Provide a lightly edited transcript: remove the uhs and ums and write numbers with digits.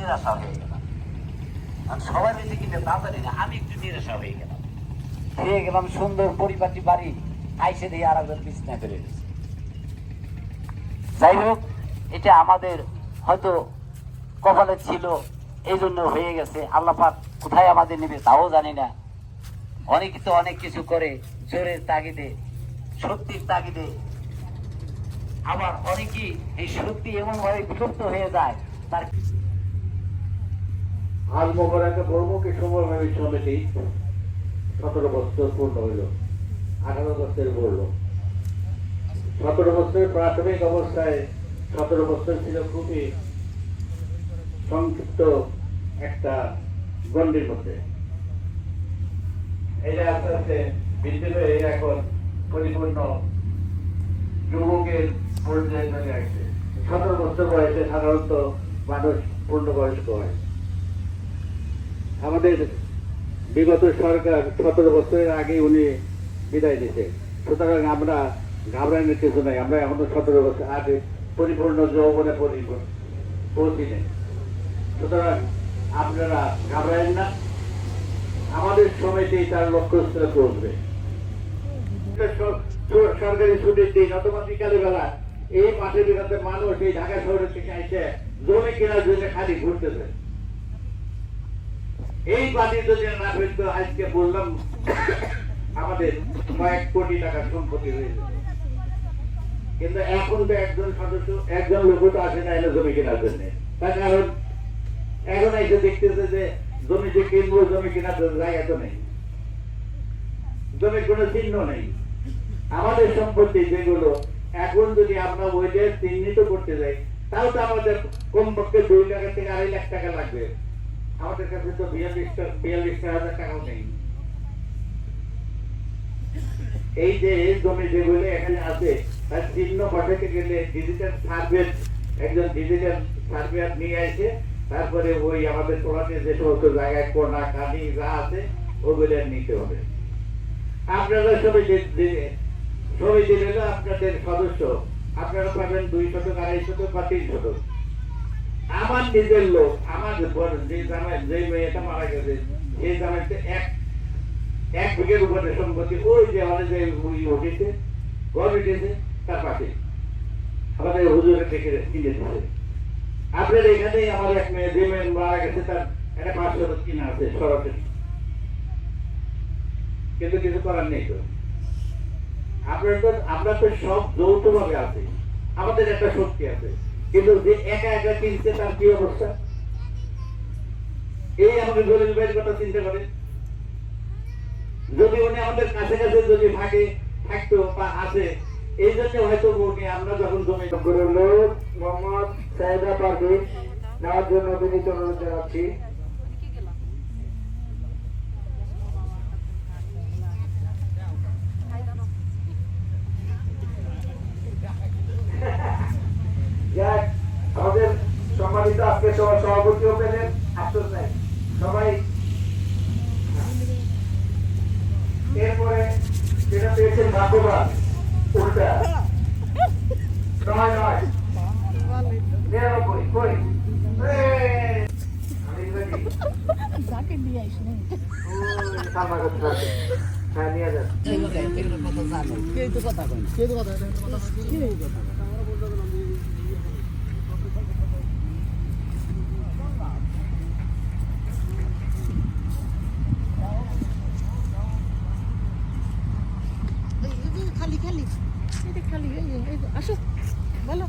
নিরাশা হয়ে গেলাম। সবাই মিলে কিনে তা জানি না, আমি একটু নিরাশা হয়ে গেলাম। খেয়ে গেলাম সুন্দর পরিপাটি বাড়ি, আইসে দিয়ে আর একজন বিছনা করে গেছে। যাই হোক, এটা আমাদের হয়তো কপালে ছিল, এই জন্য হয়ে গেছে। আল্লাহ পাক কোথায় আমাদের নেবে তাও জানি না। অনেকে তো অনেক কিছু করে জোরের তাগিদে, শক্তির তাগিদে, আবার অনেকেই এই শক্তি এমন ভাবে বিলুপ্ত হয়ে যায় তার। আল মোবারকে বহুমুখী সমবায় সমিতি 17 বছর পূর্ণ হইল, 18 বছর পড়ল। 17 বছরের প্রাথমিক অবস্থায় 17 বছর ছিল খুবই সংক্ষিপ্ত একটা গণ্ডির মধ্যে। এটা আস্তে আস্তে বৃদ্ধি হয়ে এখন পরিপূর্ণ যুবকের পর্যায়ে চলে আসছে। 17 বছর বয়সে সাধারণত মানুষ পূর্ণবয়স্ক হয়। আমাদের বিগত সরকার 17 বছরের আগে উনি বিদায় দিতে, সুতরাং আমরা ঘাবড়ানোর কিছু নাই। আমরা এখনো 17 বছর আগে পরিপূর্ণ যৌবনে পৌঁছি নেই। সুতরাং আপনারা ঘাবড়ায়েন না, আমাদের সমিতি তার লক্ষ্যস্থলে পৌঁছবে। সরকারি ছুটির দিন অথবা বিকালে বেলা এই মাঠের বিরুদ্ধে মানুষ এই ঢাকা শহরের থেকে এসে জমি কেনার জন্য খালি ঘুরতেছে। এই পার্টি যদি না ফেলতো আজকে বললাম আমাদের কয়েক কোটি টাকার সম্পত্তি হয়েছে। কিন্তু এখন তো একজন সদস্য, একজন লোক তো আসে না এনে জমি কেনার জন্য। তার কারণ এখন এসে দেখতেছে যে জমি যে কিনবো, জমি কেনার জায়গা তো নেই, জমির কোনো চিহ্ন নেই। আমাদের সম্পত্তি যেগুলো এখন যদি আমরা ওইটা চিহ্নিত করতে যাই, তাও তো আমাদের কমপক্ষে 2 লাখ থেকে 2.5 লাখ টাকা লাগবে। আমাদের কাছে তো 42,000 টাকাও নেই। এই যে জমি যেগুলো এখানে আছে তার চিহ্ন পাঠাতে গেলে ডিজিটাল সার্ভে, একজন ডিজিটাল সার্ভেয়ার নিয়ে আসে, তারপরে ওই আমাদের তোলাতে যে সমস্ত জায়গায় কোনা কানি যা আছে ওগুলো নিতে হবে। আপনারা সবাই দিলে আপনাদের সদস্য আপনারা পাবেন 200, 250 বা 300। আমার নিজের লোক, আমার যে মেয়েটা মারা গেছে সেই জামাইতে 1 বিঘের উপরে সম্পত্তি, ওই যে আমাদের যে উঠেছে ঘর উঠেছে তার পাশে আমাদের হুজুরে থেকে কিনে দিচ্ছে। আপনার এখানেই আমার এক মেয়ে, যে মেয়ে মারা গেছে তার একটা 500 কিনা আছে সরাসরি, কিন্তু কিছু করার নেই। তো আমরা তো সব যৌথ ভাবে আছি, আমাদের একটা শক্তি আছে, কিন্তু যে একা একা কিনছে তার কি অবস্থা? এই আমাদের গরিব ভাইয়ের কথা চিন্তা করে, যদি উনি আমাদের কাছে কাছে যদি ভাগে থাকতো বা আছে, এই জন্য হয়তো উনি আমরা যখন জমি লোক মোহাম্মদ সাহেদা পারভেজ নেওয়ার জন্য বিনীত অনুরোধ জানাচ্ছি। আমাদের সম্মানিত আজকে সবার সভাপতিও পেলেন, আফসোস নাই সবাই। এরপরে যেটা পেয়েছেন ভাগ্যবান, উল্টা 99 কই হ্যাঁ নিয়ে যান। খালি খালি খালি আসো বলো।